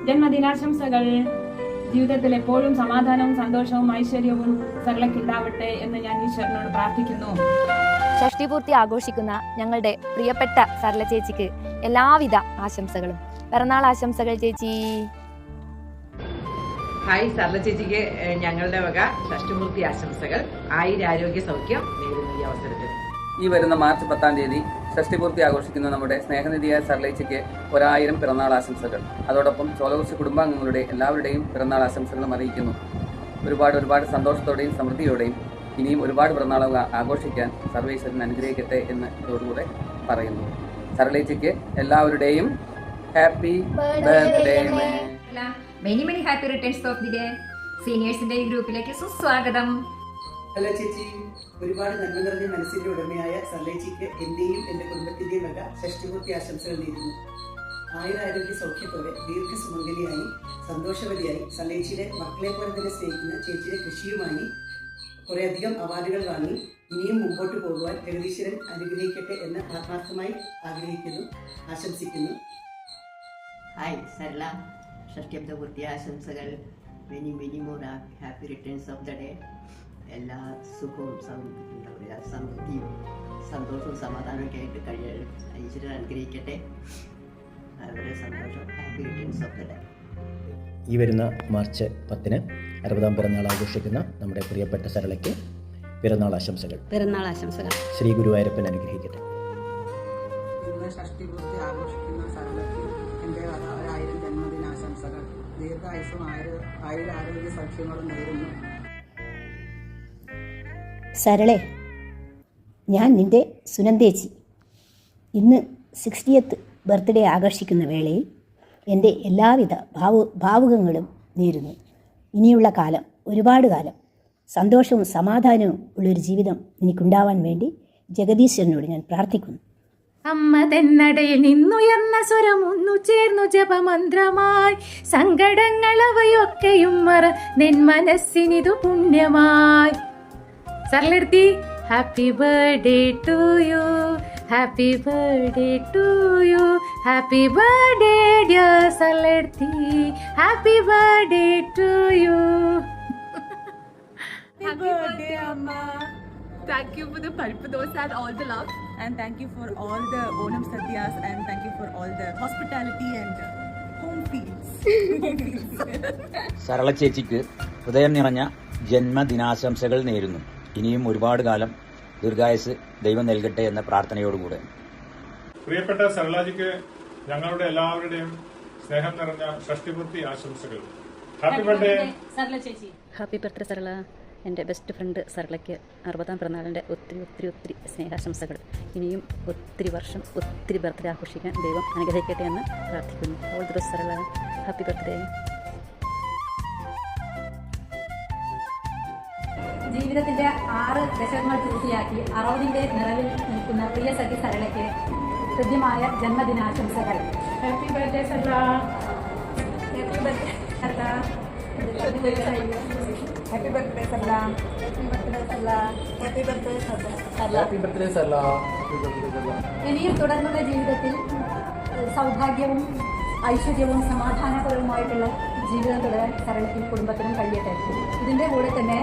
ജന്മദിനാശംസകൾ. ജീവിതത്തിൽ എപ്പോഴും സമാധാനവും സന്തോഷവും ഐശ്വര്യവും സരളയ്ക്ക് ഉണ്ടാവട്ടെ എന്ന് ഞാൻ ഈശ്വരനോട് പ്രാർത്ഥിക്കുന്നു. ഷഷ്ടിപൂർത്തി ആഘോഷിക്കുന്ന ഞങ്ങളുടെ പ്രിയപ്പെട്ട സരള ചേച്ചിക്ക് എല്ലാവിധ ആശംസകളും. പിറന്നാൾ ആശംസകൾ ചേച്ചി. ഹായ്, സരള ചേച്ചിക്ക് ഞങ്ങളുടെ വക ഷഷ്ടിപൂർത്തി ആശംസകൾ. ആരോഗ്യ സൗഖ്യം നേരുന്നു ഈ അവസരത്തിൽ. ഈ വരുന്ന മാർച്ച് 10 ഷഷ്ടിപൂർത്തി ആഘോഷിക്കുന്ന നമ്മുടെ സ്നേഹനിധിയായ സരളേച്ചിക്ക് 1000 പിറന്നാൾ ആശംസകൾ. അതോടൊപ്പം ചോലകുറിശി കുടുംബാംഗങ്ങളുടെ എല്ലാവരുടെയും പിറന്നാൾ ആശംസകളും അറിയിക്കുന്നു. ഒരുപാട് സന്തോഷത്തോടെയും സമൃദ്ധിയോടെയും ഇനിയും ഒരുപാട് പിറന്നാളുകൾ ആഘോഷിക്കാൻ സർവേശ്വരൻ അനുഗ്രഹിക്കട്ടെ എന്ന് ഇതോടുകൂടെ പറയുന്നു. സരളേച്ചിക്ക് എല്ലാവരുടെയും happy birthday. Many happy returns of the day. സീനിയേഴ്സിന്റെ ഈ ഗ്രൂപ്പിലേക്ക് സുസ്വാഗതം. ഹലോ ചേച്ചി, ഒരുപാട് നന്മ നിറഞ്ഞ മനസ്സിന്റെ ഉടമയായ സരളേച്ചിക്ക് എന്റെയും എന്റെ കുടുംബത്തിന്റെയും വക ഷഷ്ടിപൂർത്തി ആശംസകൾ നേരുന്നു. ആരോഗ്യ സൗഖ്യത്തോടെ ദീർഘസുമംഗലിയായി സന്തോഷവതിയായി സരളേച്ചിയുടെ മക്കളെ പോലെ തന്നെ സ്നേഹിക്കുന്ന ചേച്ചിയുടെ കൃഷിയുമായി കുറേയധികം അവാർഡുകൾ വാങ്ങി ഇനിയും മുമ്പോട്ട് പോകുവാൻ ജഗദീശ്വരൻ അനുഗ്രഹിക്കട്ടെ എന്ന് ആത്മാർത്ഥമായി ആഗ്രഹിക്കുന്നു, ആശംസിക്കുന്നു. ഹായ് സരള, ഷഷ്ടിപൂർത്തി ആശംസകൾ. Many more happy returns of the day. എല്ലാ സുഖവും എന്താ പറയുക, സമൃദ്ധിയും സന്തോഷവും സമാധാനമൊക്കെ ആയിട്ട് കഴിയാൻ ഈശ്വരൻ അനുഗ്രഹിക്കട്ടെ. വളരെ സന്തോഷം. Happy returns of the day. ഈ വരുന്ന മാർച്ച് 10 60ാം പിറന്നാൾ ആഘോഷിക്കുന്ന നമ്മുടെ പ്രിയപ്പെട്ട സരളയ്ക്ക് പിറന്നാൾ ആശംസകൾ. ശ്രീ ഗുരുവായൂരപ്പൻ അനുഗ്രഹിക്കട്ടെ. ഇന്ന് ഷഷ്ടിപൂർത്തി ആഘോഷിക്കുന്ന സരളയ്ക്ക് എൻ്റെ 1000 ജന്മദിനാശംസകൾ. ദീർഘായുസ്സും ആരോഗ്യ സൗഖ്യങ്ങളും നേരുന്നു. സരളെ, ഞാൻ നിൻ്റെ സുനന്ദേച്ചി. ഇന്ന് 60th ബർത്ത്ഡേ ആഘോഷിക്കുന്ന വേളയിൽ എൻ്റെ എല്ലാവിധ ഭാവുകങ്ങളും നേരുന്നു. ഇനിയുള്ള കാലം, ഒരുപാട് കാലം സന്തോഷവും സമാധാനവും ഉള്ളൊരു ജീവിതം എനിക്കുണ്ടാവാൻ വേണ്ടി ജഗദീശ്വരനോട് ഞാൻ പ്രാർത്ഥിക്കുന്നു. അമ്മ തെന്നടയിൽ നിന്നുയർന്ന സ്വരം ഒന്നു ചേർന്നു ജപമന്ത്രമായി. സങ്കടങ്ങൾ അവയൊക്കെയും മറ നിൻ മനസ്സിനിതു പുണ്യമായി. സരളെടുത്തി happy birthday to you, happy birthday to you, happy birthday dear സരളെടുത്തി, happy birthday to you. Happy birthday, Amma. Thank you for the Paripu Dosa and all the love. And thank you for all the Onam Sadyas, and thank you for all the hospitality and home feels. Sarala ചേച്ചിക്ക് ഹൃദയം നിറഞ്ഞ ജന്മദിനാശംസകൾ നേരുന്നു. ഇനിയും ഒരുപാട് കാലം ദീർഘായുസ് ദൈവം നൽകട്ടെ എന്ന പ്രാർത്ഥനയോടുകൂടെ. പ്രിയപ്പെട്ട സരളാജിക്ക് ഞങ്ങളുടെ എല്ലാവരുടെയും സ്നേഹം നിറഞ്ഞ ഷഷ്ടിപൂർത്തി ആശംസകൾ. ഹാപ്പി ബർത്ത്ഡേ സരള ചേച്ചി. Happy birthday Sarala. എൻ്റെ ബെസ്റ്റ് ഫ്രണ്ട് സരളയ്ക്ക് 60ാം പിറന്നാളിൻ്റെ ഒത്തിരി സ്നേഹാശംസകൾ. ഇനിയും ഒത്തിരി വർഷം ഒത്തിരി ബർത്ത്ഡേ ആഘോഷിക്കാൻ ദൈവം അനുഗ്രഹിക്കട്ടെ എന്ന് പ്രാർത്ഥിക്കുന്നു. All the best Sarala. Happy birthday. ജീവിതത്തിന്റെ 6 ദശകങ്ങൾ പൂർത്തിയാക്കി 60ന്റെ നിറവിൽ നിൽക്കുന്ന പ്രിയ സഖി സരളയ്ക്ക് ഹൃദ്യമായ ജന്മദിനാശംസകൾ. Happy birthday Sarala. Happy birthday Sarala. Happy birthday Sarala. Happy birthday Sarala. Happy birthday Sarala. ഇനിയും തുടർന്നുള്ള ജീവിതത്തിൽ സൗഭാഗ്യവും ഐശ്വര്യവും സമാധാനപരവുമായിട്ടുള്ള ജീവിതം തുടരാൻ സരളയ്ക്കും കുടുംബത്തിനും കഴിയട്ടെ. ഇതിൻ്റെ കൂടെ തന്നെ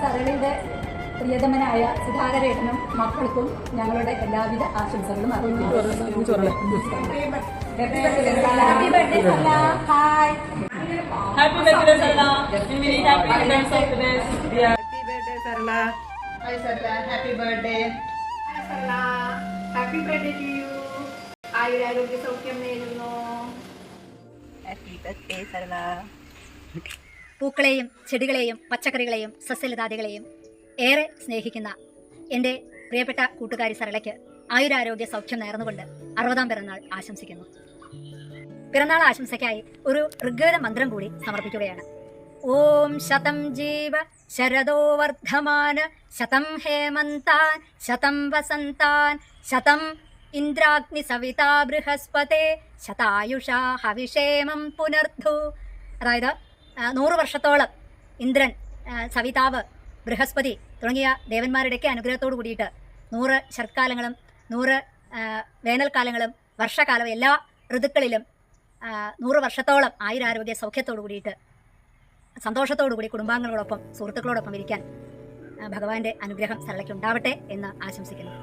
സരളയുടെ പ്രിയതമനായ സുധാകരേട്ടനും മക്കൾക്കും ഞങ്ങളുടെ എല്ലാവിധ ആശംസകളും അറിയിക്കുന്നു. Happy birthday Sarala. Hi. Happy birthday, Sarla. Many happy returns of the day. Happy birthday Sarala. Hi Sarla, happy birthday. Hi Sarla, happy birthday to you. ആരോഗ്യ സൗഖ്യം നേരുന്നു. Happy birthday Sarala. പൂക്കളെയും ചെടികളെയും പച്ചക്കറികളെയും സസ്യലതാദികളെയും ഏറെ സ്നേഹിക്കുന്ന എൻ്റെ പ്രിയപ്പെട്ട കൂട്ടുകാരി സരളയ്ക്ക് ആയുരാരോഗ്യ സൗഖ്യം നേർന്നുകൊണ്ട് 60ാം പിറന്നാൾ ആശംസിക്കുന്നു. പിറന്നാൾ ആശംസയ്ക്കായി ഒരു ഋഗ്വേദ മന്ത്രം കൂടി സമർപ്പിക്കുകയാണ്. ഓം ശതം ജീവ ശരദോ വർദ്ധമാന ശതം ഹേമന്താൻ ശതം വസന്താൻ ശതം ഇന്ദ്രാഗ്നി സവിതാ ബൃഹസ്പതേ ശതായുഷാ ഹവിഷേമം പുനർധു. അതായത് 100 വർഷത്തോളം ഇന്ദ്രൻ, സവിതാവ്, ബൃഹസ്പതി തുടങ്ങിയ ദേവന്മാരുടെയൊക്കെ അനുഗ്രഹത്തോടു കൂടിയിട്ട് 100 ശരത്കാലങ്ങളും 100 വേനൽക്കാലങ്ങളും വർഷകാലവും എല്ലാ ഋതുക്കളിലും 100 വർഷത്തോളം ആയുരാരോഗ്യ സൗഖ്യത്തോടു കൂടിയിട്ട് സന്തോഷത്തോടു കൂടി കുടുംബാംഗങ്ങളോടൊപ്പം സുഹൃത്തുക്കളോടൊപ്പം ഇരിക്കാൻ ഭഗവാന്റെ അനുഗ്രഹം സരളയ്ക്ക് ഉണ്ടാവട്ടെ എന്ന് ആശംസിക്കുന്നു.